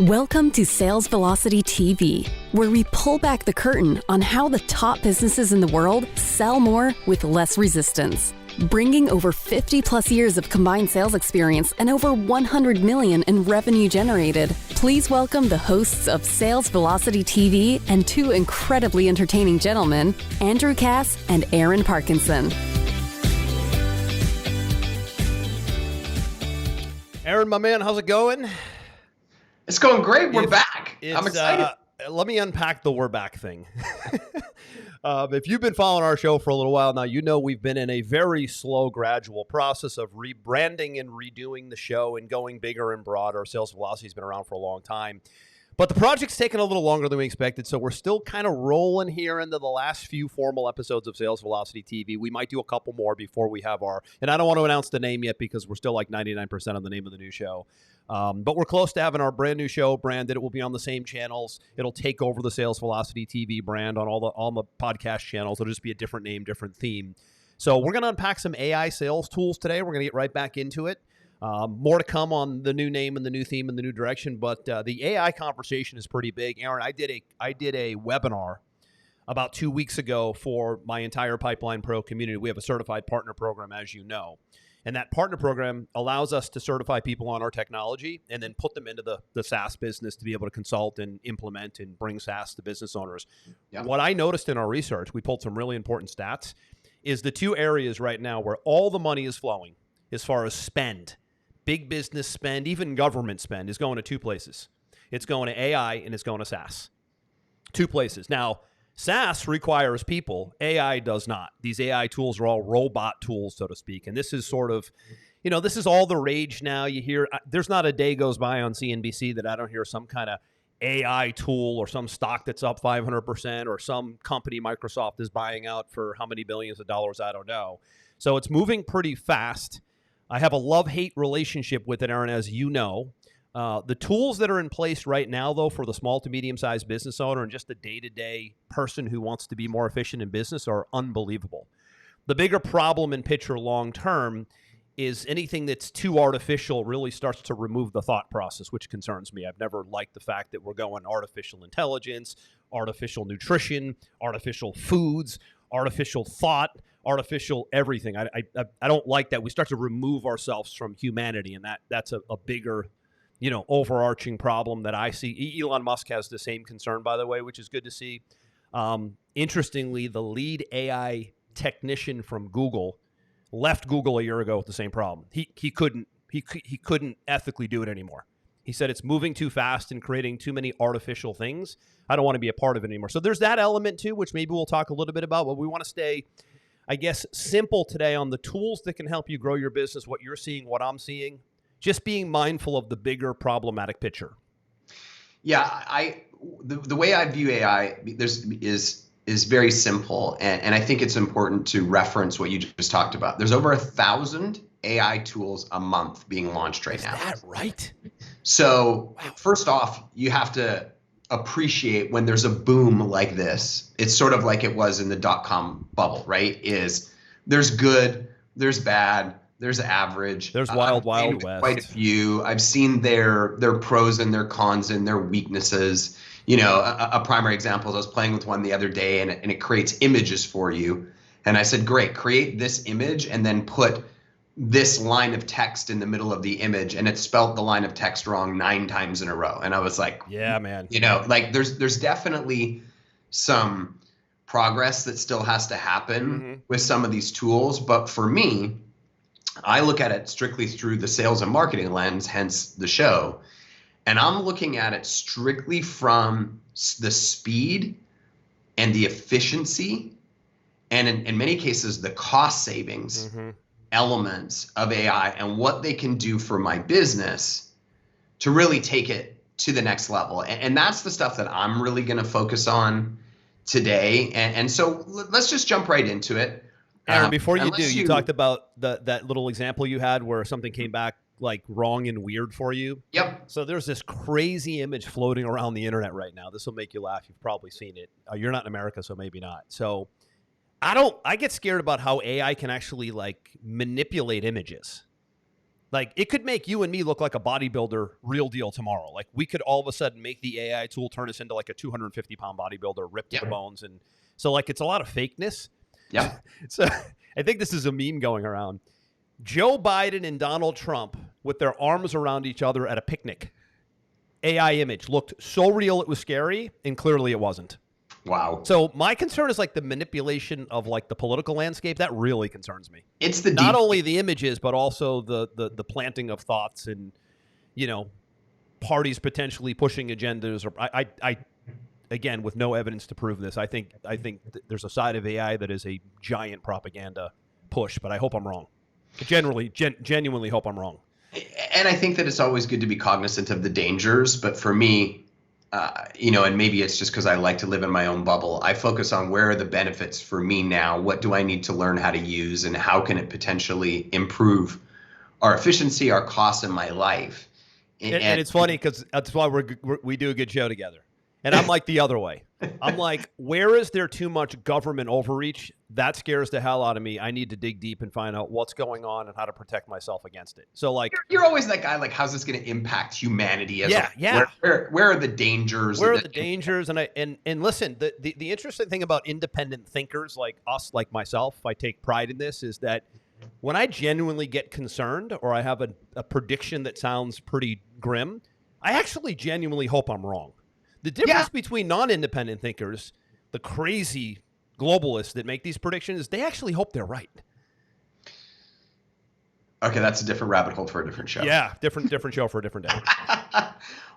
Welcome to Sales Velocity TV, where we pull back the curtain on how the top businesses in the world sell more with less resistance. Bringing over 50 plus years of combined sales experience and over 100 million in revenue generated, please welcome the hosts of Sales Velocity TV and two incredibly entertaining gentlemen, Andrew Cass and Aaron Parkinson. Aaron, my man, how's it going? It's going great. We're back. I'm excited. Let me unpack the we're back thing. If you've been following our show for a little while now, you know we've been in a very slow, gradual process of rebranding and redoing the show and going bigger and broader. Sales Velocity has been around for a long time. But the project's taken a little longer than we expected, so we're still kind of rolling here into the last few formal episodes of Sales Velocity TV. We might do a couple more before we have our, and I don't want to announce the name yet because we're still like 99% on the name of the new show. But we're close to having our brand new show branded. It will be on the same channels. It'll take over the Sales Velocity TV brand on all the podcast channels. It'll just be a different name, different theme. So we're going to unpack some AI sales tools today. We're going to get right back into it. More to come on the new name and the new theme and the new direction, but the AI conversation is pretty big. Aaron, I did a webinar about 2 weeks ago for my entire Pipeline Pro community. We have a certified partner program, as you know, and that partner program allows us to certify people on our technology and then put them into the SaaS business to be able to consult and implement and bring SaaS to business owners. Yeah. What I noticed in our research, we pulled some really important stats, is the two areas right now where all the money is flowing as far as spend. Big business spend, even government spend, is going to two places. It's going to AI and it's going to SaaS. Two places. Now, SaaS requires people. AI does not. These AI tools are all robot tools, so to speak. And this is sort of, this is all the rage now. You hear, there's not a day goes by on CNBC that I don't hear some kind of AI tool or some stock that's up 500% or some company Microsoft is buying out for how many billions of dollars, I don't know. So it's moving pretty fast. I have a love-hate relationship with it, Aaron, as you know. The tools that are in place right now, though, for the small to medium-sized business owner and just the day-to-day person who wants to be more efficient in business are unbelievable. The bigger problem in picture long-term is anything that's too artificial really starts to remove the thought process, which concerns me. I've never liked the fact that we're going artificial intelligence, artificial nutrition, artificial foods, artificial thought, artificial everything. I don't like that. We start to remove ourselves from humanity, and that's a bigger, overarching problem that I see. Elon Musk has the same concern, by the way, which is good to see. Interestingly, the lead AI technician from Google left Google a year ago with the same problem. He couldn't ethically do it anymore. He said it's moving too fast and creating too many artificial things. I don't want to be a part of it anymore. So there's that element too, which maybe we'll talk a little bit about, but we want to stay, I guess, simple today on the tools that can help you grow your business, what you're seeing, what I'm seeing, just being mindful of the bigger problematic picture. Yeah, the way I view AI is very simple, and I think it's important to reference what you just talked about. There's over 1,000 AI tools a month being launched right now. Is that right? So first off, you have to appreciate when there's a boom like this. It's sort of like it was in the dot-com bubble, right? There's good, there's bad, there's average. There's wild west. Quite a few. I've seen their pros and their cons and their weaknesses. A primary example is I was playing with one the other day and it creates images for you. And I said, great, create this image and then put this line of text in the middle of the image, and it spelled the line of text wrong 9 times in a row. And I was like, yeah, man, there's definitely some progress that still has to happen with some of these tools. But for me, I look at it strictly through the sales and marketing lens, hence the show. And I'm looking at it strictly from the speed and the efficiency and in many cases, the cost savings elements of AI and what they can do for my business to really take it to the next level. And that's the stuff that I'm really going to focus on today. And so let's just jump right into it. Aaron, before you do, you talked about that little example you had where something came back like wrong and weird for you. Yep. So there's this crazy image floating around the internet right now. This will make you laugh. You've probably seen it. You're not in America, so maybe not. So I get scared about how AI can actually like manipulate images. Like it could make you and me look like a bodybuilder real deal tomorrow. Like we could all of a sudden make the AI tool turn us into like a 250-pound bodybuilder ripped to the bones. And so like it's a lot of fakeness. Yeah. So I think this is a meme going around. Joe Biden and Donald Trump with their arms around each other at a picnic. AI image looked so real it was scary, and clearly it wasn't. Wow. So my concern is like the manipulation of like the political landscape. That really concerns me. It's the not only the images, but also the planting of thoughts and, you know, parties potentially pushing agendas. Or I again, with no evidence to prove this, I think there's a side of AI that is a giant propaganda push. But I hope I'm wrong. I genuinely hope I'm wrong. And I think that it's always good to be cognizant of the dangers. But for me, you know, and maybe it's just because I like to live in my own bubble, I focus on where are the benefits for me now? What do I need to learn how to use, and how can it potentially improve our efficiency, our costs in my life? And it's funny because that's why we do a good show together. And I'm like the other way. I'm like, where is there too much government overreach? That scares the hell out of me. I need to dig deep and find out what's going on and how to protect myself against it. So like, you're always that guy. Like, how's this going to impact humanity? Where are the dangers? Where are the dangers? And listen, the interesting thing about independent thinkers like us, like myself, I take pride in this, is that when I genuinely get concerned or I have a prediction that sounds pretty grim, I actually genuinely hope I'm wrong. The difference between non-independent thinkers, the crazy globalists that make these predictions, they actually hope they're right. Okay, that's a different rabbit hole for a different show. Yeah, different show for a different day.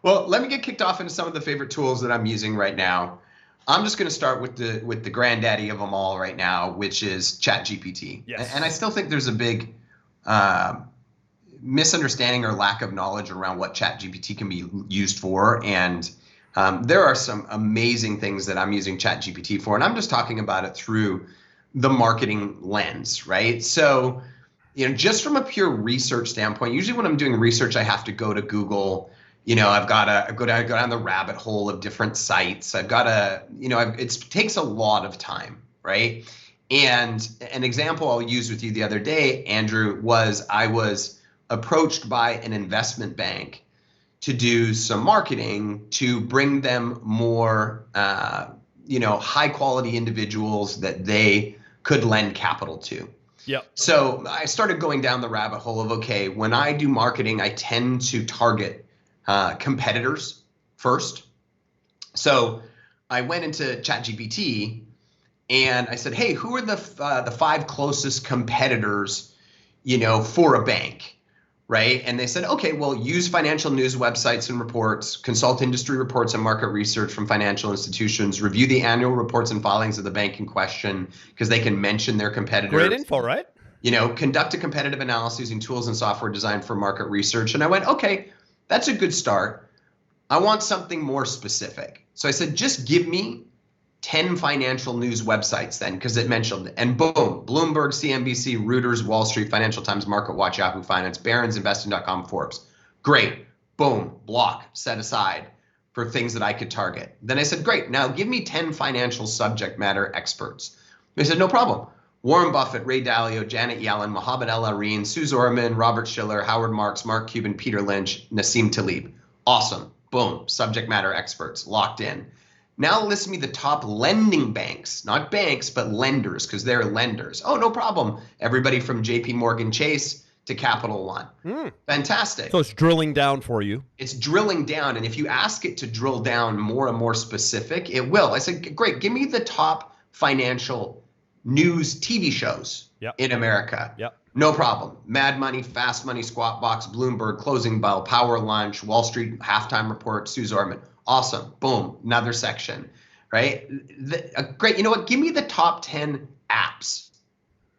Well, let me get kicked off into some of the favorite tools that I'm using right now. I'm just going to start with the granddaddy of them all right now, which is ChatGPT. Yes. And I still think there's a big misunderstanding or lack of knowledge around what ChatGPT can be used for. And there are some amazing things that I'm using ChatGPT for, and I'm just talking about it through the marketing lens, right? So, you know, just from a pure research standpoint, usually when I'm doing research, I have to go to Google. You know, I've got to go down the rabbit hole of different sites. I've got to, you know, it takes a lot of time, right? And an example I'll use with you the other day, Andrew, was I was approached by an investment bank to do some marketing to bring them more, you know, high quality individuals that they could lend capital to. Yep. So I started going down the rabbit hole of, okay, when I do marketing, I tend to target competitors first. So I went into ChatGPT and I said, hey, who are the 5 closest competitors, you know, for a bank? Right. And they said, OK, well, use financial news websites and reports, consult industry reports and market research from financial institutions, review the annual reports and filings of the bank in question because they can mention their competitors. Great info, right? You know, conduct a competitive analysis using tools and software designed for market research. And I went, OK, that's a good start. I want something more specific. So I said, just give me 10 financial news websites then, because it mentioned it. And boom, Bloomberg, CNBC, Reuters, Wall Street, Financial Times, MarketWatch, Yahoo Finance, Barron's, Investing.com, Forbes. Great. Boom. Block set aside for things that I could target. Then I said, great. Now give me 10 financial subject matter experts. They said, no problem. Warren Buffett, Ray Dalio, Janet Yellen, Mohammed El-Arian, Sue Zorman, Robert Schiller, Howard Marks, Mark Cuban, Peter Lynch, Nassim Taleb. Awesome. Boom. Subject matter experts locked in. Now list me the top lending banks, not banks, but lenders, because they're lenders. Oh, no problem. Everybody from JP Morgan Chase to Capital One. Fantastic. So it's drilling down for you. It's drilling down. And if you ask it to drill down more and more specific, it will. I said, great, give me the top financial news TV shows in America. Yep. No problem. Mad Money, Fast Money, Squawk Box, Bloomberg, Closing Bell, Power Lunch, Wall Street Halftime Report, Sue Zorman. Awesome. Boom. Another section, right? Great. You know what? Give me the top 10 apps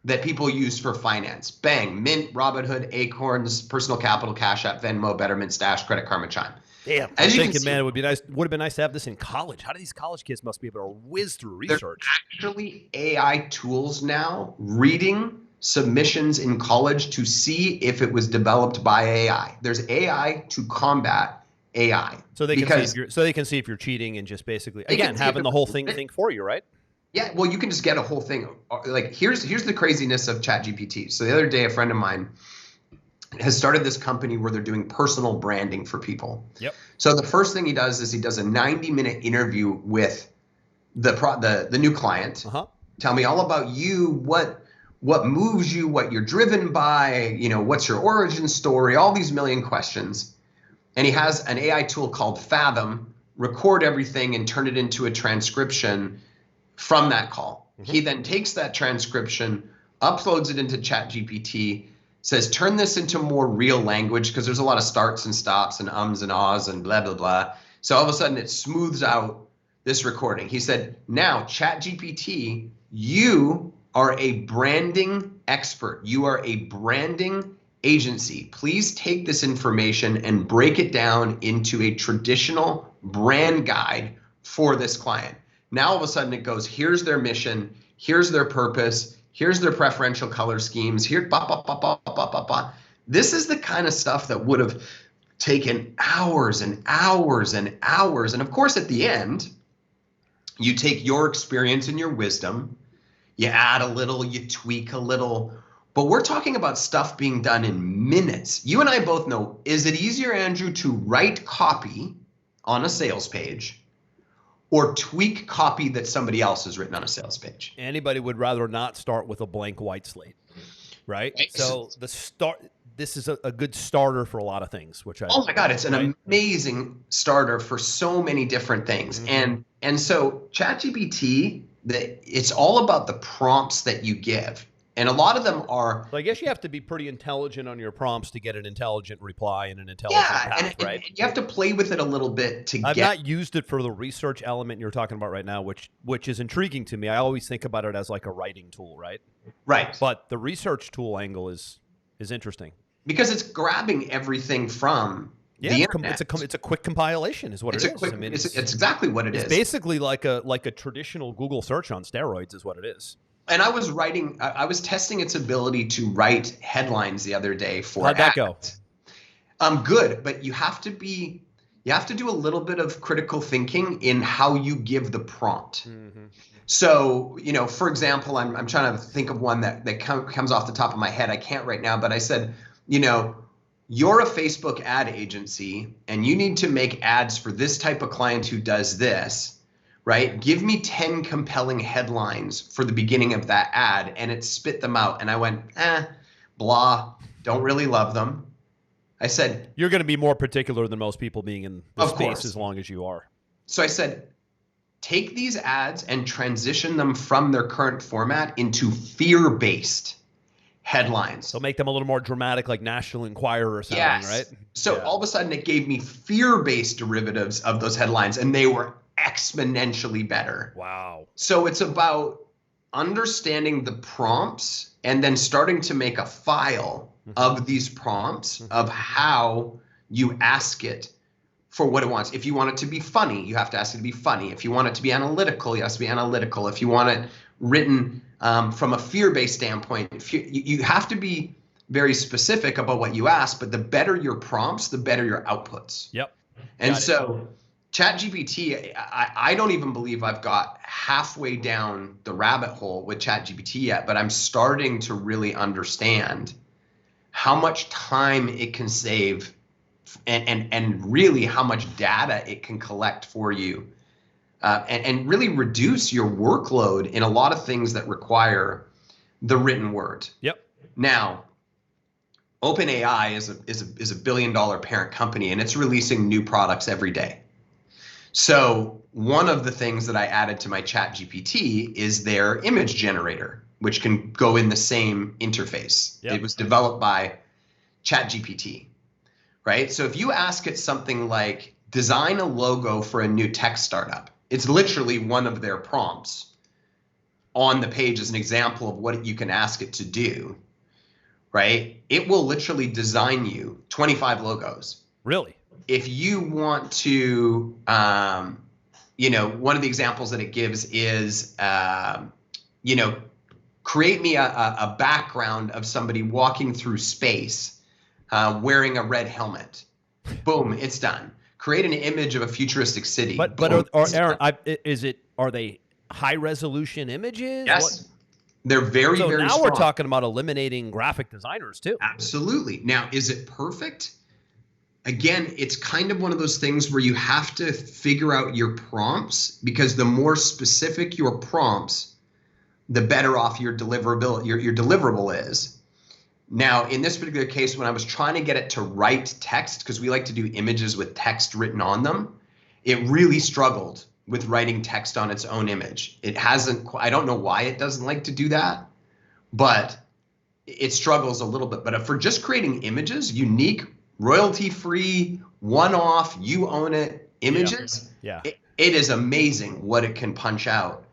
that people use for finance. Bang. Mint, Robinhood, Acorns, Personal Capital, Cash App, Venmo, Betterment, Stash, Credit Karma, Chime. Damn. I'm thinking, man, it would have been nice to have this in college. How do these college kids must be able to whiz through research? There's actually AI tools now reading submissions in college to see if it was developed by AI. There's AI to combat AI. So they can see if you're cheating and just basically again having the whole thing think for you, right? Yeah, well, you can just get a whole thing. Like here's the craziness of ChatGPT. So the other day, a friend of mine has started this company where they're doing personal branding for people. Yep. So the first thing he does is he does a 90-minute interview with the new client. Tell me all about you, what moves you, what you're driven by, what's your origin story, all these million questions. And he has an AI tool called Fathom record everything and turn it into a transcription from that call. He then takes that transcription, uploads it into ChatGPT, says, turn this into more real language, because there's a lot of starts and stops and ums and ahs and blah, blah, blah. So all of a sudden it smooths out this recording. He said, now ChatGPT, you are a branding expert. You are a branding agency. Please take this information and break it down into a traditional brand guide for this client. Now all of a sudden it goes, here's their mission, here's their purpose, here's their preferential color schemes, here, bah, bah, bah, bah, bah, bah, bah. This is the kind of stuff that would have taken hours and hours and hours. And of course, at the end, you take your experience and your wisdom, you add a little, you tweak a little, but we're talking about stuff being done in minutes. You and I both know, is it easier, Andrew, to write copy on a sales page or tweak copy that somebody else has written on a sales page? Anybody would rather not start with a blank white slate, right? So this is a good starter for a lot of things, oh my God, it's an amazing starter for so many different things. And so ChatGPT, it's all about the prompts that you give. And a lot of them are. So I guess you have to be pretty intelligent on your prompts to get an intelligent reply and an intelligent path, right? And you have to play with it a little bit to I've not used it for the research element you're talking about right now, which is intriguing to me. I always think about it as like a writing tool, right? Right. But the research tool angle is interesting. Because it's grabbing everything from the internet. It's a quick compilation is what it is. It's exactly what it is. It's basically like a traditional Google search on steroids is what it is. And I was testing its ability to write headlines the other day for How'd that go? Good, but you have to do a little bit of critical thinking in how you give the prompt. So, for example, I'm trying to think of one that comes off the top of my head. I can't right now, but I said, you're a Facebook ad agency and you need to make ads for this type of client who does this. Right? Give me 10 compelling headlines for the beginning of that ad, and it spit them out. And I went, blah, don't really love them. I said, you're going to be more particular than most people being in the space as long as you are. So I said, take these ads and transition them from their current format into fear-based headlines. So make them a little more dramatic, like National Enquirer or something, right? So all of a sudden it gave me fear-based derivatives of those headlines, and they were exponentially better. Wow. So it's about understanding the prompts and then starting to make a file of these prompts of how you ask it for what it wants. If you want it to be funny, you have to ask it to be funny. If you want it to be analytical, you have to be analytical. If you want it written from a fear-based standpoint, you have to be very specific about what you ask, but the better your prompts, the better your outputs. Yep. And so ChatGPT, I don't even believe I've got halfway down the rabbit hole with ChatGPT yet, but I'm starting to really understand how much time it can save and really how much data it can collect for you and really reduce your workload in a lot of things that require the written word. Yep. Now, OpenAI is a $1 billion parent company, and it's releasing new products every day. So one of the things that I added to my ChatGPT is their image generator, which can go in the same interface. Yep. It was developed by ChatGPT, right? So if you ask it something like, design a logo for a new tech startup, it's literally one of their prompts on the page as an example of what you can ask it to do, right? It will literally design you 25 logos. Really? If you want to, one of the examples that it gives is, create me a background of somebody walking through space wearing a red helmet. Boom, it's done. Create an image of a futuristic city. But Aaron, are they high resolution images? Yes. They're very, so very now strong. we're talking about eliminating graphic designers too. Absolutely. Now, is it perfect? Again, it's kind of one of those things where you have to figure out your prompts, because the more specific your prompts, the better off your deliverable is. Now, in this particular case, when I was trying to get it to write text, because we like to do images with text written on them, it really struggled with writing text on its own image. It hasn't, I don't know why it doesn't like to do that, but it struggles a little bit. But for just creating images, unique, royalty-free, one-off, you own it images, it is amazing what it can punch out.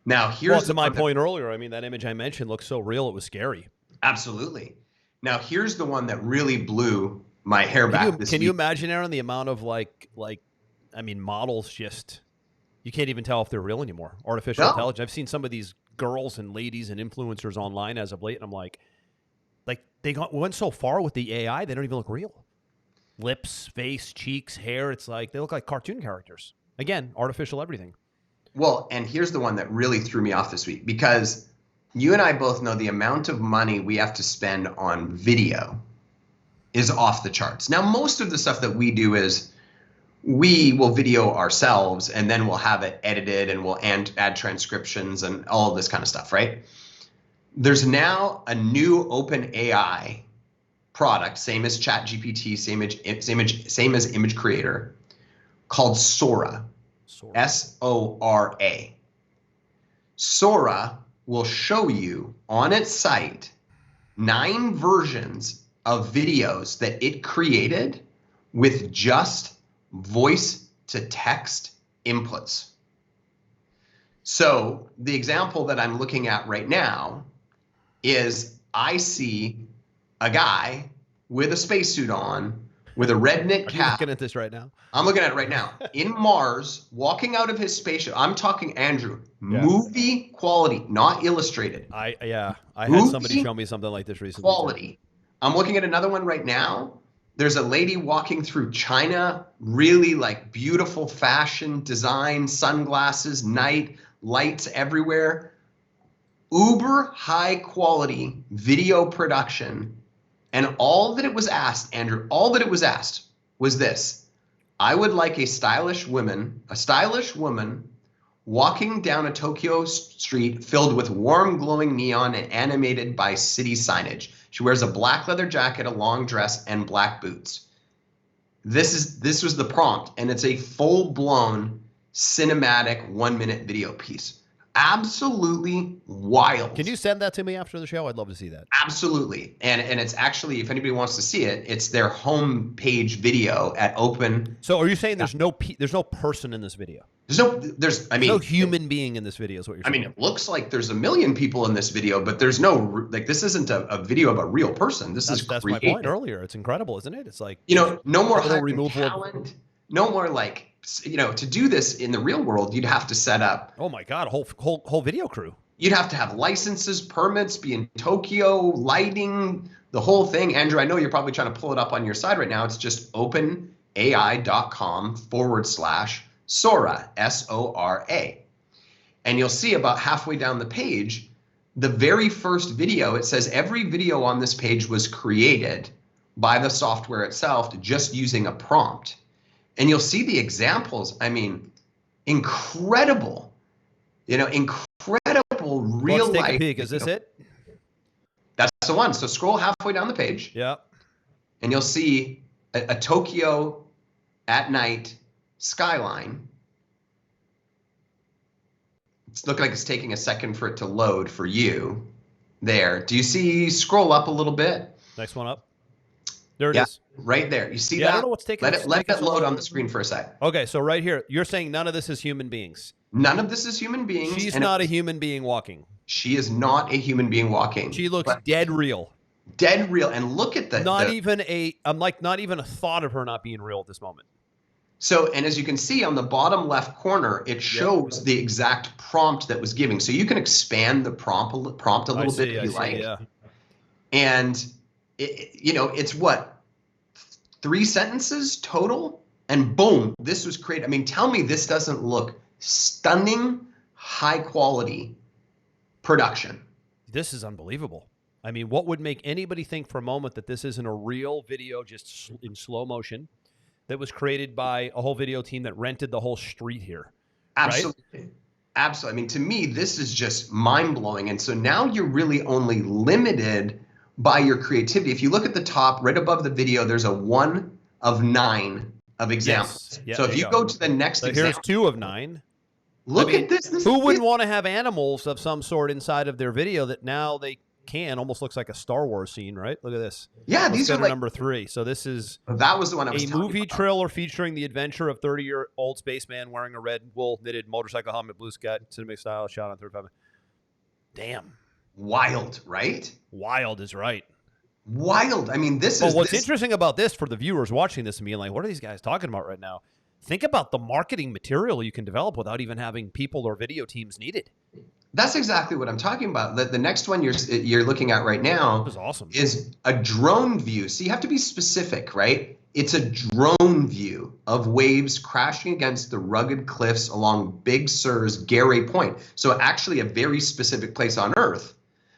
Now, here's to my point earlier, I mean, that image I mentioned looks so real, it was scary. Absolutely. Now, here's the one that really blew my hair back this week. Can you imagine, Aaron, the amount of models just, you can't even tell if they're real anymore. Artificial intelligence. I've seen some of these girls and ladies and influencers online as of late, and I'm like they went so far with the AI, they don't even look real. Lips, face, cheeks, hair, it's like they look like cartoon characters. Again, artificial everything. Well, and here's the one that really threw me off this week, because you and I both know the amount of money we have to spend on video is off the charts. Now, most of the stuff that we do is we will video ourselves and then we'll have it edited and we'll add transcriptions and all of this kind of stuff, right? There's now a new open AI product, same as ChatGPT, same as Image Creator, called Sora. Sora. Sora will show you on its site 9 versions of videos that it created with just voice to text inputs. So the example that I'm looking at right now is I see a guy with a spacesuit on, with a red knit cap. Are you looking at this right now? I'm looking at it right now. In Mars, walking out of his spaceship. I'm talking, Andrew, movie quality, not illustrated. I had somebody show me something like this recently. Quality. I'm looking at another one right now. There's a lady walking through China, really like beautiful fashion, design, sunglasses, night, lights everywhere. Uber high quality video production. And all that it was asked, Andrew, all that it was asked was this: I would like a stylish woman walking down a Tokyo street filled with warm, glowing neon and animated by city signage. She wears a black leather jacket, a long dress, and black boots. This was the prompt, and it's a full-blown cinematic 1-minute video piece. Absolutely wild. Can you send that to me after the show? I'd love to see that. Absolutely. And it's actually, if anybody wants to see it, it's their homepage video at Open. So are you saying there's no person in this video? There's no human being in this video is what you're saying. I mean, it looks like there's a million people in this video, but there's no, like, this isn't a video of a real person. That's my point earlier. It's incredible, isn't it? It's like, no more hiring talent, no more like, to do this in the real world, you'd have to set up. Oh my God, a whole video crew. You'd have to have licenses, permits, be in Tokyo, lighting, the whole thing. Andrew, I know you're probably trying to pull it up on your side right now. It's just openai.com/Sora, Sora. And you'll see about halfway down the page, the very first video, it says every video on this page was created by the software itself just using a prompt. And you'll see the examples. I mean, incredible, incredible real life. Let's take a peek. Is this it? That's the one. So scroll halfway down the page. Yeah. And you'll see a Tokyo at night skyline. It's looking like it's taking a second for it to load for you there. Do you see, scroll up a little bit? Next one up. There it is. Right there. You see that? I don't know what's taking. Let it load on the screen for a sec. Okay, so right here, you're saying none of this is human beings. None of this is human beings. She's not a human being walking. She is not a human being walking. She looks dead real. Dead real. And look at that. Not even a thought of her not being real at this moment. So, and as you can see on the bottom left corner, it shows the exact prompt that was given. So you can expand the prompt a little bit if you like. Yeah. And it's what? 3 sentences total, and boom, this was created. I mean, tell me this doesn't look stunning, high quality production. This is unbelievable. I mean, what would make anybody think for a moment that this isn't a real video just in slow motion that was created by a whole video team that rented the whole street here? Absolutely. Right? Absolutely. I mean, to me, this is just mind-blowing. And so now you're really only limited by your creativity. If you look at the top, right above the video, there's a 1 of 9 of examples. Yes. Yeah, so if you go to the next so example. Here's 2 of 9. Look at this. Who wouldn't want to have animals of some sort inside of their video that now they can? Almost looks like a Star Wars scene, right? Look at this. Yeah, Let's these go are to like number 3. So this is that was the one I was a talking movie about. trailer featuring the adventure of 30-year-old spaceman wearing a red wool knitted motorcycle helmet, blue sky, cinematic style, shot on 35. Damn. Wild, right? Wild is right. Wild. I mean, this But is what's this, interesting about this for the viewers watching this and being like, what are these guys talking about right now? Think about the marketing material you can develop without even having people or video teams needed. That's exactly what I'm talking about. The next one you're looking at right now is awesome. Is a drone view. So you have to be specific, right? It's a drone view of waves crashing against the rugged cliffs along Big Sur's Garray Point. So actually a very specific place on Earth.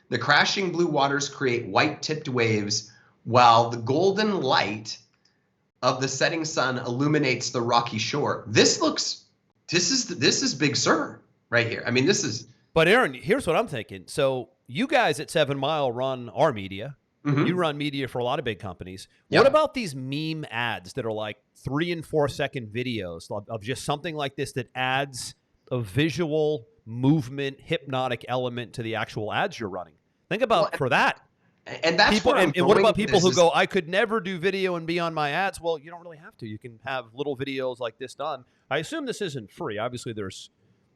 The crashing blue waters create white-tipped waves while the golden light of the setting sun illuminates the rocky shore. This is Big Sur right here. I mean, this is. But Aaron, here's what I'm thinking. So you guys at 7 Mile run our media. Mm-hmm. You run media for a lot of big companies. Yep. What about these meme ads that are like 3 and 4 second videos of just something like this that adds a visual movement, hypnotic element to the actual ads you're running? Think about for that. And that's people, and what about people who go, I could never do video and be on my ads? Well, you don't really have to. You can have little videos like this done. I assume this isn't free. Obviously, there's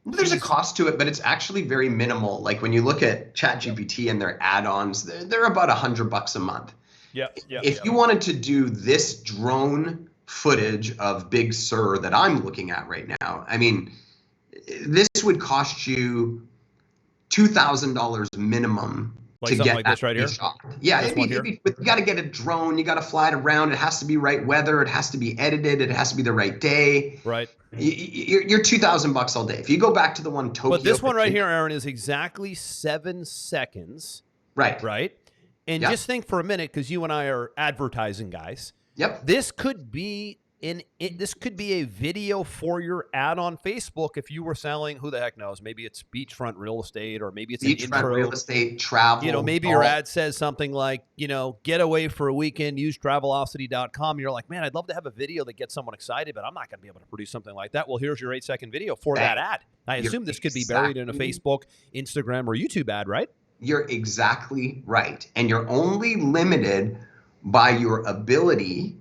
a cost to it, but it's actually very minimal. Like when you look at ChatGPT and their add-ons, they're about $100 a month. If you wanted to do this drone footage of Big Sur that I'm looking at right now, I mean, this would cost you $2,000 minimum. Like something like this right here? Shot. Yeah, you got to get a drone. You got to fly it around. It has to be right weather. It has to be edited. It has to be the right day. Right. You're $2,000 all day. If you go back to the one Tokyo. But this one right here, Aaron, is exactly 7 seconds. Right. Right. And just think for a minute, because you and I are advertising guys. Yep. This could be a video for your ad on Facebook if you were selling, who the heck knows, maybe it's beachfront real estate, or maybe it's an intro. Real estate, travel. Maybe your ad says something like, get away for a weekend, use Travelocity.com. You're like, man, I'd love to have a video that gets someone excited, but I'm not going to be able to produce something like that. Well, here's your 8-second video for that ad. I assume this could be buried in a Facebook, Instagram, or YouTube ad, right? You're exactly right. And you're only limited by your ability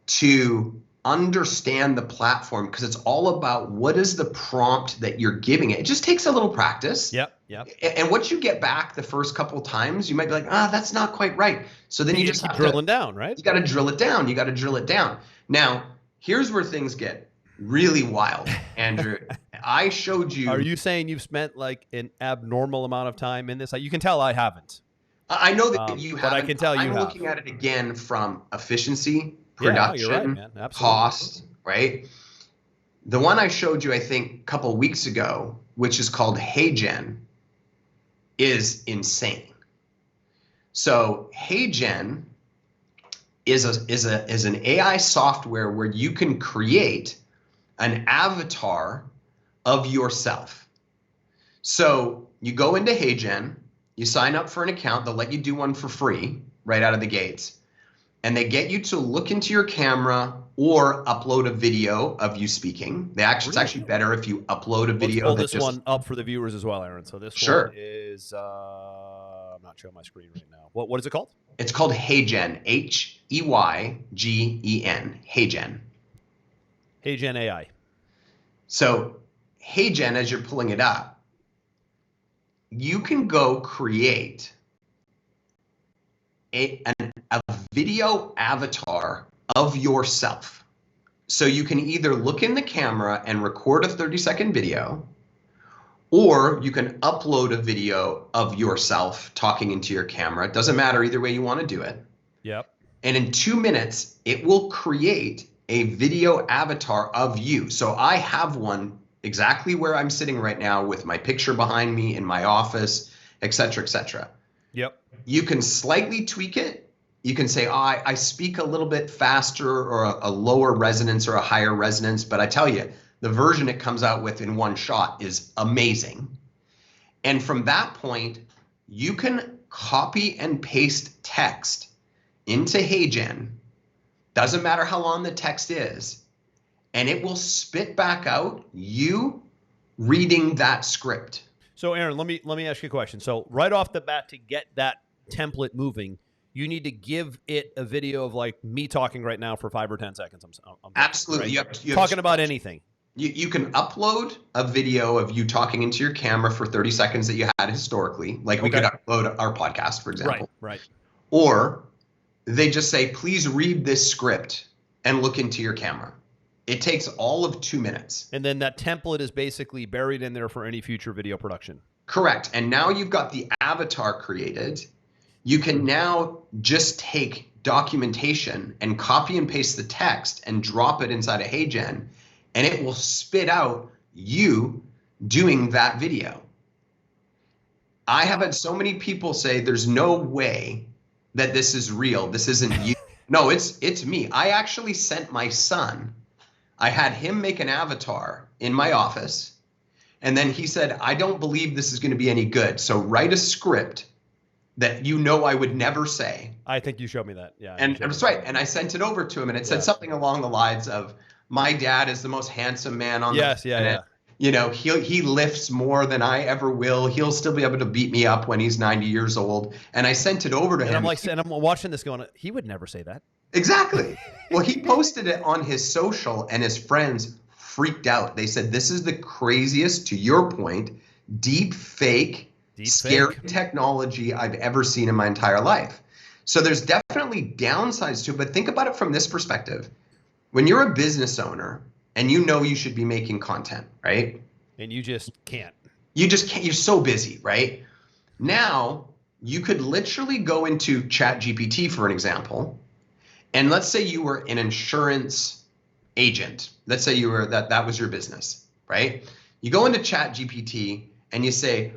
to understand the platform, because it's all about what is the prompt that you're giving it. It just takes a little practice. Yep. And what you get back the first couple of times, you might be like, that's not quite right. So then you just keep drilling down, right? You got to drill it down. Now, here's where things get really wild, Andrew. I showed you. Are you saying you've spent like an abnormal amount of time in this? You can tell I haven't. I know that you have. But I can tell you have. I'm looking at it again from efficiency, production, you're right, man. Absolutely. Cost, right? The one I showed you, I think, a couple of weeks ago, which is called HeyGen, is insane. So HeyGen is an AI software where you can create an avatar of yourself. So you go into HeyGen, you sign up for an account, they'll let you do one for free right out of the gates. And they get you to look into your camera or upload a video of you speaking. It's actually better if you upload a video. Let's pull this one up for the viewers as well, Aaron. So this one is, I'm not showing my screen right now. What is it called? It's called HeyGen, HeyGen, HeyGen. HeyGen AI. So HeyGen, as you're pulling it up, you can go create a video avatar of yourself. So you can either look in the camera and record a 30-second video, or you can upload a video of yourself talking into your camera. It doesn't matter either way you want to do it. Yep. And in 2 minutes, it will create a video avatar of you. So I have one exactly where I'm sitting right now with my picture behind me in my office. et cetera, et cetera. Yep. You can slightly tweak it. You can say, I speak a little bit faster or a lower resonance or a higher resonance. But I tell you, the version it comes out with in one shot is amazing. And from that point, you can copy and paste text into HeyGen. Doesn't matter how long the text is. And it will spit back out you reading that script. So Aaron, let me ask you a question. So right off the bat, to get that template moving, you need to give it a video of like me talking right now for 5 or 10 seconds. I'm Absolutely. Right? You have talking about anything. You can upload a video of you talking into your camera for 30 seconds that you had historically. Like we could upload our podcast, for example. Right. Or they just say, please read this script and look into your camera. It takes all of 2 minutes. And then that template is basically buried in there for any future video production. Correct. And now you've got the avatar created. You can now just take documentation and copy and paste the text and drop it inside of HeyGen, and it will spit out you doing that video. I have had so many people say there's no way that this is real. This isn't you. No, it's me. I actually sent my son. I had him make an avatar in my office, and then he said, I don't believe this is going to be any good. So write a script that I would never say. I think you showed me that. Yeah. And that's right. And I sent it over to him, and it said something along the lines of, my dad is the most handsome man on the planet. Yeah. You know, he lifts more than I ever will. He'll still be able to beat me up when he's 90 years old. And I sent it over to him. And I'm watching this going, he would never say that. Exactly. Well, he posted it on his social, and his friends freaked out. They said, this is the craziest, to your point, deep fake scary technology I've ever seen in my entire life. So there's definitely downsides to it, but think about it from this perspective. When you're a business owner and you know you should be making content, right? And you just can't. You just can't. You're so busy, right? Now, you could literally go into ChatGPT, for an example, and let's say you were an insurance agent. Let's say you were that was your business, right? You go into ChatGPT and you say,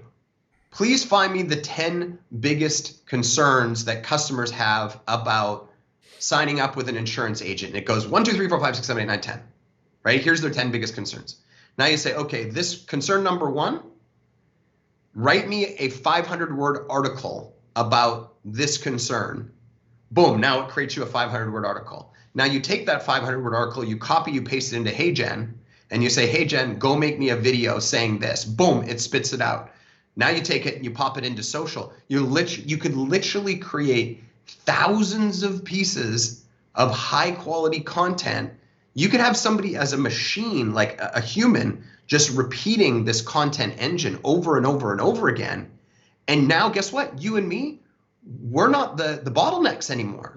please find me the 10 biggest concerns that customers have about signing up with an insurance agent. And it goes 1, 2, 3, 4, 5, 6, 7, 8, 9, 10. Right? Here's their 10 biggest concerns. Now you say, okay, this concern number 1, write me a 500-word article about this concern. Boom, now it creates you a 500-word article. Now you take that 500-word article, you copy, you paste it into HeyGen, and you say, HeyGen, go make me a video saying this. Boom, it spits it out. Now you take it and you pop it into social. You could literally create thousands of pieces of high quality content. You could have somebody as a machine, like a human, just repeating this content engine over and over and over again. And now guess what? You and me, we're not the bottlenecks anymore.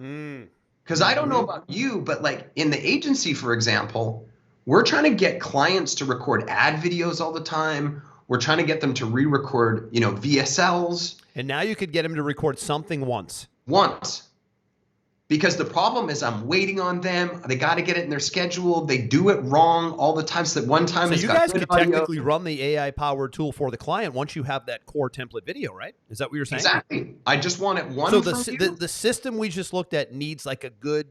Because I don't know about you, but like in the agency, for example, we're trying to get clients to record ad videos all the time. We're trying to get them to re-record, VSLs. And now you could get them to record something once. Because the problem is I'm waiting on them. They got to get it in their schedule. They do it wrong all the time. So that one time, so you guys could technically run the AI-powered tool for the client once you have that core template video, right? Is that what you're saying? Exactly. I just want it one. So the system we just looked at needs like a good,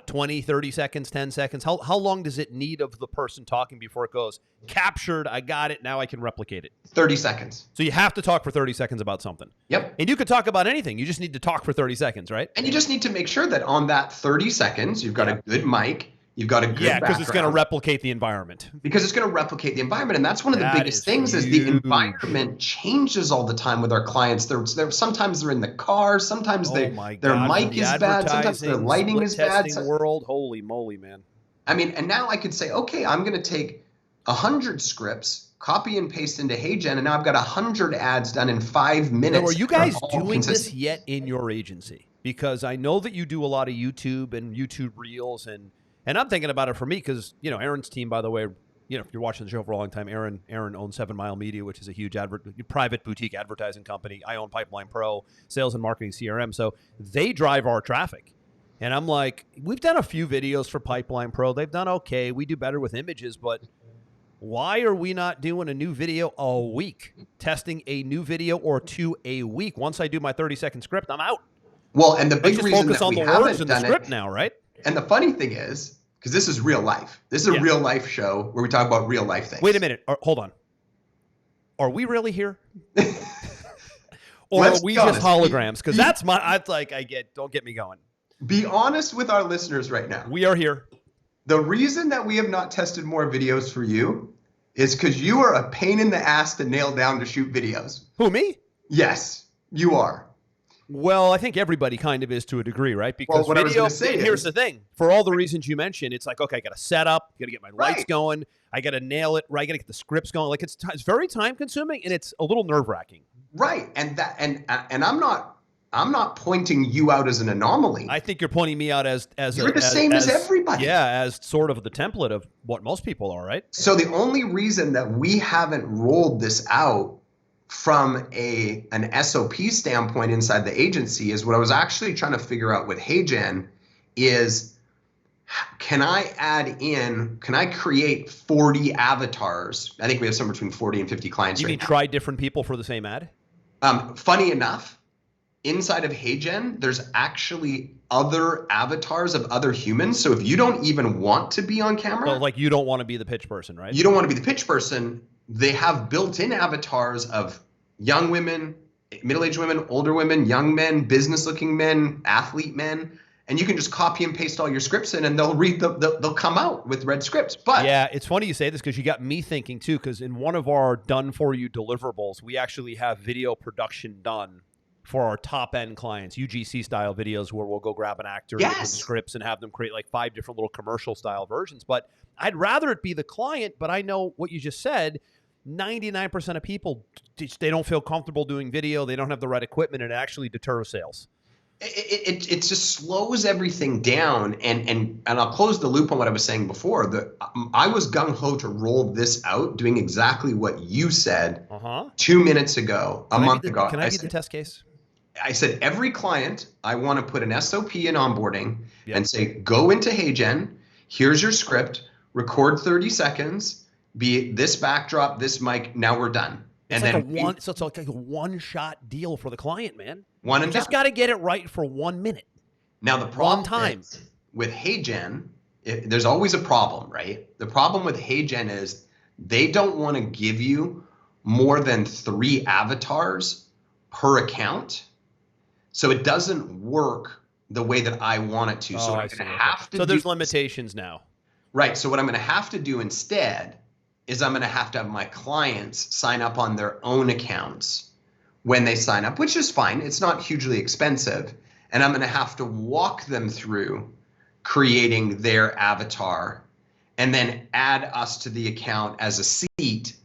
20, 30 seconds, 10 seconds? How long does it need of the person talking before it goes, captured, I got it, now I can replicate it? 30 seconds. So you have to talk for 30 seconds about something. Yep. And you could talk about anything. You just need to talk for 30 seconds, right? And you just need to make sure that on that 30 seconds, you've got a good mic, you've got a good background. Because it's going to replicate the environment. Because it's going to replicate the environment. And that's one of the biggest things is the environment changes all the time with our clients. Sometimes they're in the car. Sometimes their mic is bad. Sometimes their lighting is bad. World. Holy moly, man. I mean, and now I could say, okay, I'm going to take 100 scripts, copy and paste into HeyGen, and now I've got 100 ads done in 5 minutes. Now, are you guys doing this yet in your agency? Because I know that you do a lot of YouTube and YouTube Reels, and I'm thinking about it for me because, Aaron's team, by the way, if you're watching the show for a long time, Aaron owns 7 Mile Media, which is a huge private boutique advertising company. I own Pipeline Pro, sales and marketing CRM. So they drive our traffic. And I'm like, we've done a few videos for Pipeline Pro. They've done okay. We do better with images, but Why are we not doing a new video a week? Testing a new video or two a week. Once I do my 30-second script, I'm out. Well, and the big just reason focus that on we the words haven't in the done script it now, right? And the funny thing is, because this is real life. This is a real life show where we talk about real life things. Wait a minute. Hold on. Are we really here? Or are we just holograms? Because that's don't get me going. Be honest with our listeners right now. We are here. The reason that we have not tested more videos for you is because you are a pain in the ass to nail down to shoot videos. Who, me? Yes, you are. Well, I think everybody kind of is to a degree, right? Because what video, I was gonna say here's the thing. For all the reasons you mentioned, it's like, okay, I got to set up, got to get my lights going, I got to nail it, right? I got to get the scripts going. Like it's very time consuming and it's a little nerve wracking. Right, and I'm not pointing you out as an anomaly. I think you're pointing me out as you're the same as everybody. Yeah, as sort of the template of what most people are, right? So the only reason that we haven't rolled this out from an SOP standpoint inside the agency is what I was actually trying to figure out with HeyGen is, can I create 40 avatars? I think we have somewhere between 40 and 50 clients. You mean try different people for the same ad? Funny enough, inside of HeyGen, there's actually other avatars of other humans. So if you don't even want to be on camera. So like you don't want to be the pitch person, right? You don't want to be the pitch person. They have built-in avatars of young women, middle-aged women, older women, young men, business-looking men, athlete men, and you can just copy and paste all your scripts in, and they'll they'll come out with red scripts. But yeah, it's funny you say this because you got me thinking too. Because in one of our done-for-you deliverables, we actually have video production done for our top-end clients, UGC-style videos, where we'll go grab an actor, and give them scripts, and have them create like 5 different little commercial-style versions. But I'd rather it be the client, but I know what you just said. 99% of people, they don't feel comfortable doing video. They don't have the right equipment, and it actually deters sales. It just slows everything down. And I'll close the loop on what I was saying before. I was gung-ho to roll this out, doing exactly what you said 2 minutes ago, a month ago. Can I be the test case? I said, every client, I want to put an SOP in onboarding and say, go into HeyGen, here's your script, record 30 seconds, be this backdrop, this mic, now we're done. It's like a one-shot deal for the client, man. You just got to get it right for 1 minute. Now the problem is, with HeyGen, there's always a problem, right? The problem with HeyGen is they don't want to give you more than 3 avatars per account. So it doesn't work the way that I want it to. So I'm going to have to. So there's limitations now. Right. So what I'm going to have to do instead is I'm going to have my clients sign up on their own accounts when they sign up, which is fine. It's not hugely expensive. And I'm going to have to walk them through creating their avatar and then add us to the account as a seat.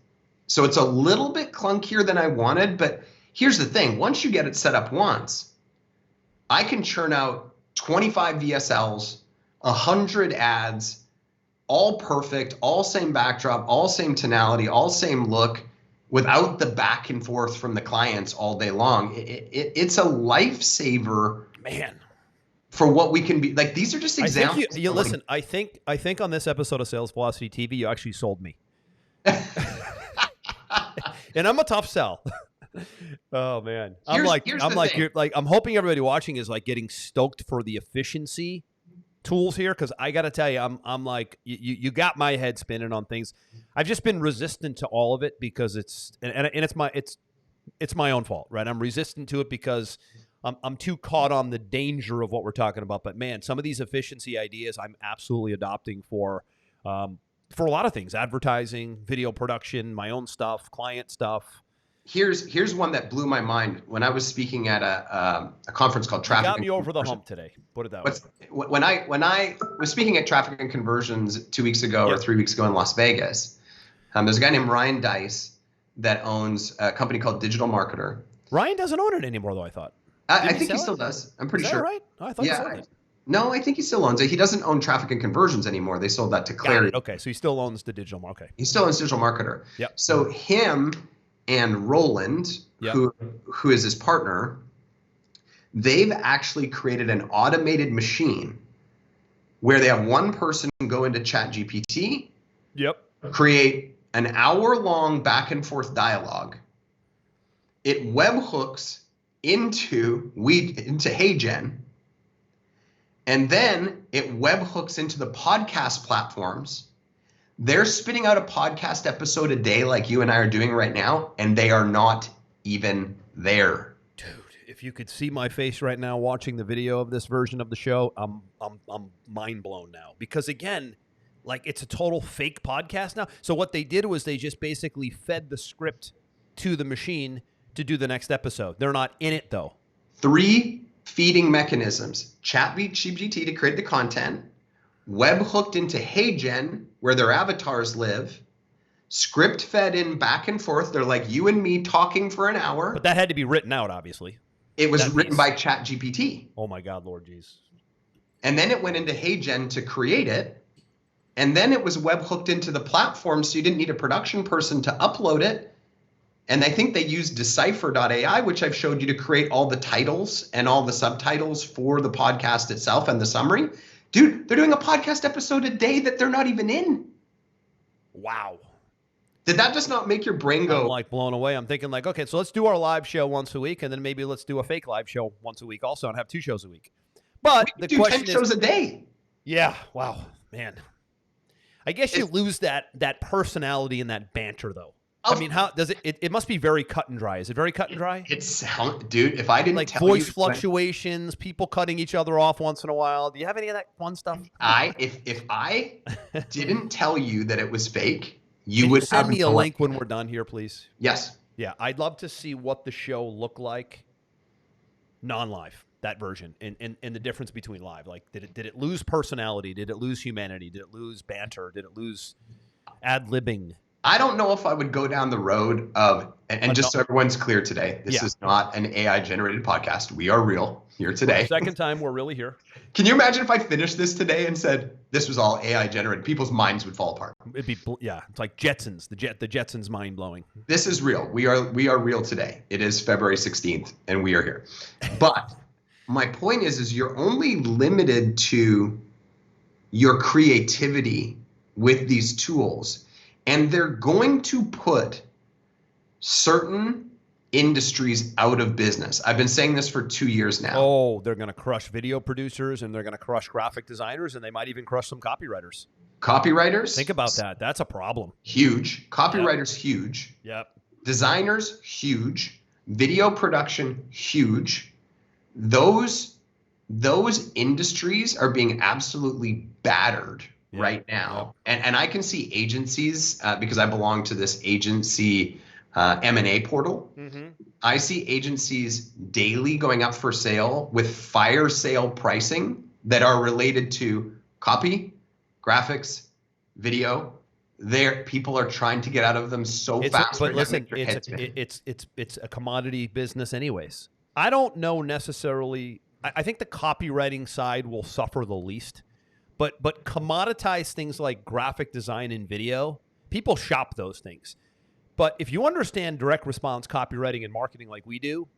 So it's a little bit clunkier than I wanted. But here's the thing. Once you get it set up once, I can churn out 25 VSLs, 100 ads, all perfect, all same backdrop, all same tonality, all same look, without the back and forth from the clients all day long. It's a lifesaver, man, for what we can be. Like, these are just examples. Listen, I think on this episode of Sales Velocity TV, you actually sold me. And I'm a tough sell. Oh man, I'm hoping everybody watching is like getting stoked for the efficiency tools here, because I got to tell you, I'm like, you got my head spinning on things. I've just been resistant to all of it because it's my own fault, right? I'm resistant to it because I'm too caught on the danger of what we're talking about. But man, some of these efficiency ideas I'm absolutely adopting for a lot of things: advertising, video production, my own stuff, client stuff. Here's one that blew my mind when I was speaking at a conference called Traffic. You got me over the hump today. Put it that way. When I was speaking at Traffic and Conversions 2 weeks ago or 3 weeks ago in Las Vegas, there's a guy named Ryan Dice that owns a company called Digital Marketer. Ryan doesn't own it anymore, though, I thought. I think he still does. I'm pretty sure. Right? Oh, I thought he sold it. No, I think he still owns it. He doesn't own Traffic and Conversions anymore. They sold that to Clarity. Okay, so he still owns the Digital Marketer. Okay. He still owns Digital Marketer. Yep. So him and Roland, who is his partner, they've actually created an automated machine where they have one person go into ChatGPT, create an hour-long back and forth dialogue. It webhooks into HeyGen, and then it webhooks into the podcast platforms. They're spitting out a podcast episode a day like you and I are doing right now, and they are not even there. Dude, if you could see my face right now watching the video of this version of the show, I'm mind blown now. Because again, like, it's a total fake podcast now. So what they did was they just basically fed the script to the machine to do the next episode. They're not in it, though. 3 feeding mechanisms. ChatGPT to create the content, webhooked into HeyGen, where their avatars live, script fed in back and forth. They're like you and me talking for an hour. But that had to be written out, obviously. It was written by ChatGPT. Oh, my God, Lord jeez. And then it went into HeyGen to create it. And then it was webhooked into the platform, so you didn't need a production person to upload it. And I think they used Decipher.ai, which I've showed you, to create all the titles and all the subtitles for the podcast itself and the summary. Dude, they're doing a podcast episode a day that they're not even in. Wow. Did that just not make your brain go? I'm like blown away. I'm thinking like, okay, so let's do our live show once a week, and then maybe let's do a fake live show once a week also and have 2 shows a week. But the question is, 10 shows a day. Yeah. Wow, man. I guess you lose that personality and that banter, though. I mean, how does it must be very cut and dry. Is it very cut and dry? Dude, if I didn't like tell voice you, fluctuations, people cutting each other off once in a while. Do you have any of that fun stuff? If I didn't tell you that it was fake, you Can would you send me a link when we're done here, please. Yes. Yeah, I'd love to see what the show looked like non-live, that version, and the difference between live. Like, did it lose personality? Did it lose humanity? Did it lose banter? Did it lose ad-libbing? I don't know if I would go down the road of, and just so everyone's clear today, this is not an AI-generated podcast. We are real here today. For the second time, we're really here. Can you imagine if I finished this today and said this was all AI-generated? People's minds would fall apart. It'd be, yeah, it's like Jetsons. The Jetsons mind-blowing. This is real. We are real today. It is February 16th, and we are here. But my point is you're only limited to your creativity with these tools. And they're going to put certain industries out of business. I've been saying this for 2 years now. Oh, they're going to crush video producers, and they're going to crush graphic designers, and they might even crush some copywriters. Copywriters? Think about that. That's a problem. Huge. Copywriters, huge. Yep. Designers, huge. Video production, huge. Those industries are being absolutely battered right now. And I can see agencies, because I belong to this agency M&A portal. Mm-hmm. I see agencies daily going up for sale with fire sale pricing that are related to copy, graphics, video. People are trying to get out of them fast. But listen, it's a commodity business anyways. I don't know necessarily. I think the copywriting side will suffer the least. But commoditize things like graphic design and video, people shop those things. But if you understand direct response copywriting and marketing like we do,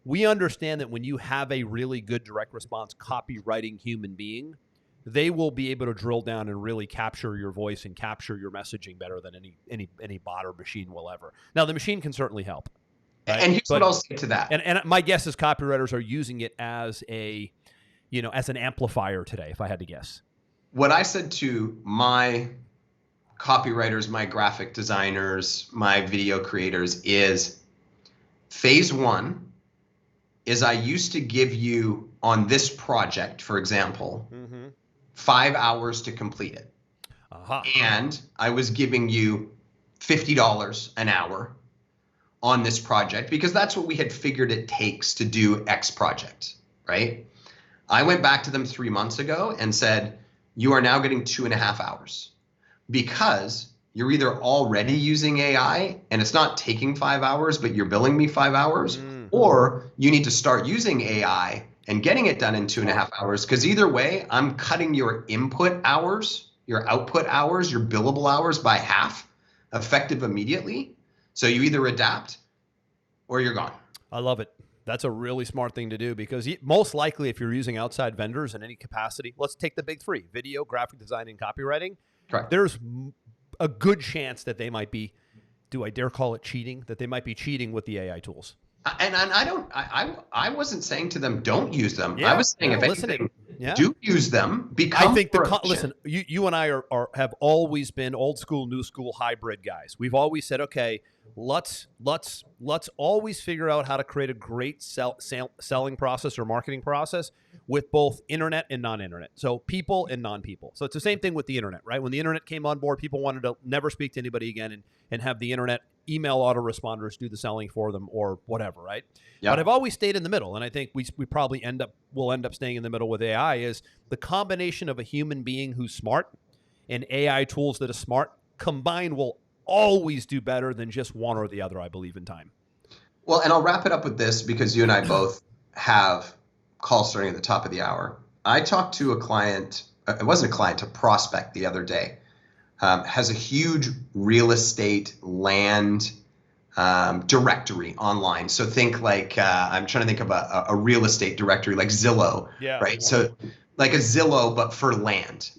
we understand that when you have a really good direct response copywriting human being, they will be able to drill down and really capture your voice and capture your messaging better than any bot or machine will ever. Now, the machine can certainly help. Right? And here's what I'll say to that. And my guess is copywriters are using it as as an amplifier today, if I had to guess. What I said to my copywriters, my graphic designers, my video creators is phase 1 is I used to give you on this project, for example, 5 hours to complete it. Uh-huh. And I was giving you $50 an hour on this project because that's what we had figured it takes to do X project, right? I went back to them 3 months ago and said, you are now getting 2.5 hours because you're either already using AI and it's not taking 5 hours, but you're billing me 5 hours, or you need to start using AI and getting it done in 2.5 hours. Because either way, I'm cutting your input hours, your output hours, your billable hours by half, effective immediately. So you either adapt or you're gone. I love it. That's a really smart thing to do because most likely if you're using outside vendors in any capacity, let's take the big 3, video, graphic design, and copywriting. Correct. There's a good chance that they might be, do I dare call it cheating, that they might be cheating with the AI tools. And I wasn't saying to them, don't use them. Yeah, I was saying, if anything, do use them. I think listen, you and I have always been old school, new school, hybrid guys. We've always said, okay, let's always figure out how to create a great selling process or marketing process with both internet and non-internet. So people and non-people. So it's the same thing with the internet, right? When the internet came on board, people wanted to never speak to anybody again and have the internet email autoresponders do the selling for them or whatever, right? But I've always stayed in the middle, and I think we probably will end up staying in the middle with AI. Is the combination of a human being who's smart and AI tools that are smart combined will always do better than just one or the other, I believe, in time. Well, and I'll wrap it up with this because you and I both have calls starting at the top of the hour. I talked to a client, it wasn't a client, a prospect the other day, has a huge real estate land directory online. So think like, I'm trying to think of a real estate directory like Zillow, right? So like a Zillow, but for land.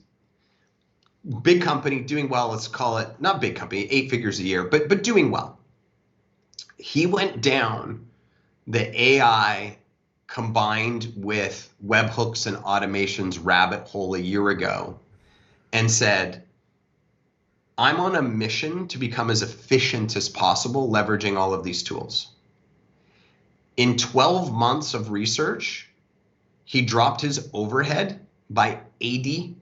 Big company doing well, let's call it, not big company, 8 figures a year, but doing well. He went down the AI combined with webhooks and automations rabbit hole a year ago and said, I'm on a mission to become as efficient as possible, leveraging all of these tools. In 12 months of research, he dropped his overhead by 80%.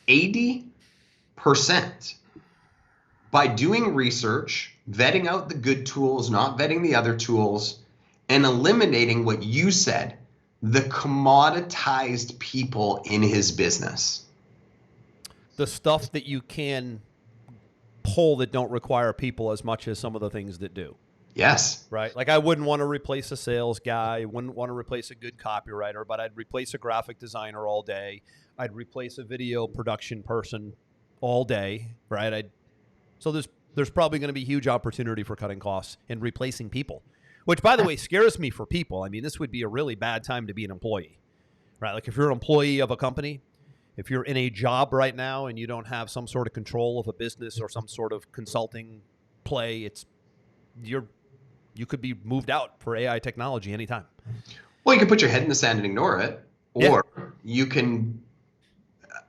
80% by doing research, vetting out the good tools, not vetting the other tools, and eliminating what you said, the commoditized people in his business. The stuff that you can pull that don't require people as much as some of the things that do. Yes. Right? Like I wouldn't want to replace a sales guy, wouldn't want to replace a good copywriter, but I'd replace a graphic designer all day. I'd replace a video production person all day, right? So there's probably going to be huge opportunity for cutting costs and replacing people, which, by the way, scares me for people. I mean, this would be a really bad time to be an employee, right? Like if you're an employee of a company, if you're in a job right now and you don't have some sort of control of a business or some sort of consulting play, you could be moved out for AI technology anytime. Well, you can put your head in the sand and ignore it, or you can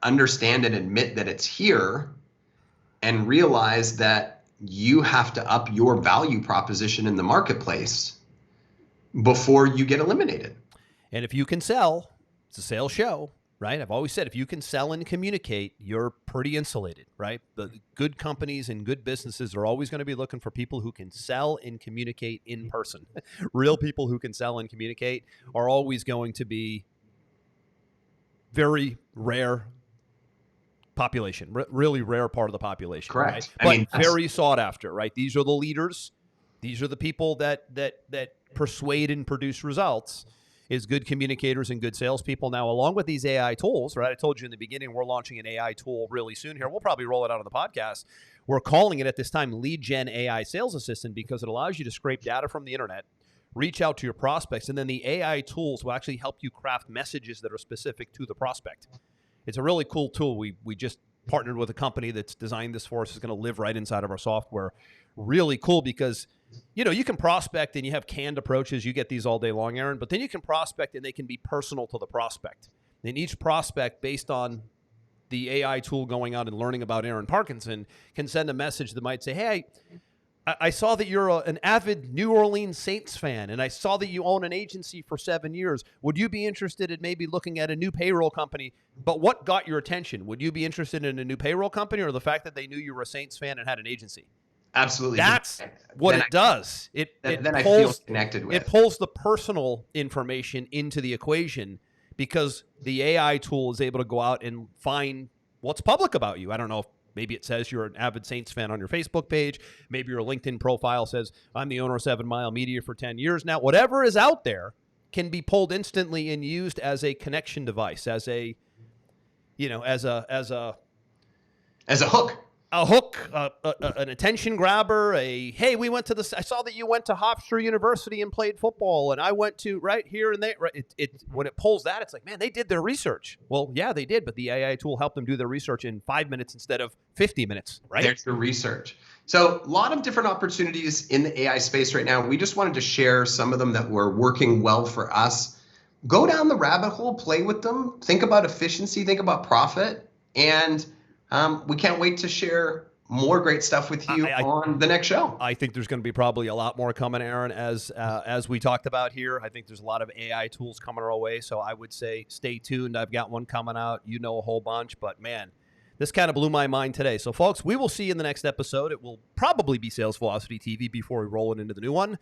understand and admit that it's here and realize that you have to up your value proposition in the marketplace before you get eliminated. And if you can sell, it's a sales show, right? I've always said, if you can sell and communicate, you're pretty insulated, right? The good companies and good businesses are always going to be looking for people who can sell and communicate in person. Real people who can sell and communicate are always going to be very rare population, really rare part of the population. Correct. Right? But very sought after, right? These are the leaders. These are the people that persuade and produce results, is good communicators and good salespeople. Now, along with these AI tools, right? I told you in the beginning, we're launching an AI tool really soon here. We'll probably roll it out on the podcast. We're calling it at this time Lead Gen AI Sales Assistant because it allows you to scrape data from the internet, reach out to your prospects, and then the AI tools will actually help you craft messages that are specific to the prospect. It's a really cool tool. We just partnered with a company that's designed this for us. It's going to live right inside of our software. Really cool because, you can prospect and you have canned approaches. You get these all day long, Aaron, but then you can prospect and they can be personal to the prospect. And each prospect, based on the AI tool going out and learning about Aaron Parkinson, can send a message that might say, hey, I saw that you're an avid New Orleans Saints fan, and I saw that you own an agency for 7 years. Would you be interested in maybe looking at a new payroll company? But what got your attention? Would you be interested in a new payroll company or the fact that they knew you were a Saints fan and had an agency? Absolutely. That's what it does. I feel connected with. It pulls the personal information into the equation because the AI tool is able to go out and find what's public about you. I don't know if maybe it says you're an avid Saints fan on your Facebook page. Maybe your LinkedIn profile says, I'm the owner of 7 Mile Media for 10 years now. Whatever is out there can be pulled instantly and used as a connection device, as a hook. a hook, an attention grabber, hey, I saw that you went to Hofstra University and played football, and I went to right here and there. Right, when it pulls that, it's like, man, they did their research. Well, yeah, they did, but the AI tool helped them do their research in 5 minutes instead of 50 minutes, right? There's the research. So a lot of different opportunities in the AI space right now. We just wanted to share some of them that were working well for us. Go down the rabbit hole, play with them, think about efficiency, think about profit, and we can't wait to share more great stuff with you on the next show. I think there's going to be probably a lot more coming, Aaron, as we talked about here. I think there's a lot of AI tools coming our way, so I would say stay tuned. I've got one coming out. You know a whole bunch, but man, this kind of blew my mind today. So, folks, we will see you in the next episode. It will probably be Sales Velocity TV before we roll it into the new one.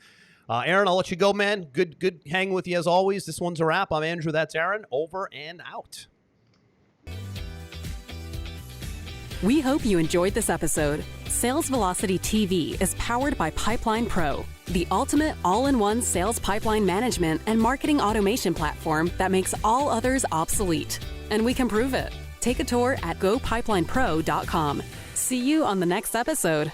Aaron, I'll let you go, man. Good hanging with you as always. This one's a wrap. I'm Andrew. That's Aaron. Over and out. We hope you enjoyed this episode. Sales Velocity TV is powered by Pipeline Pro, the ultimate all-in-one sales pipeline management and marketing automation platform that makes all others obsolete. And we can prove it. Take a tour at gopipelinepro.com. See you on the next episode.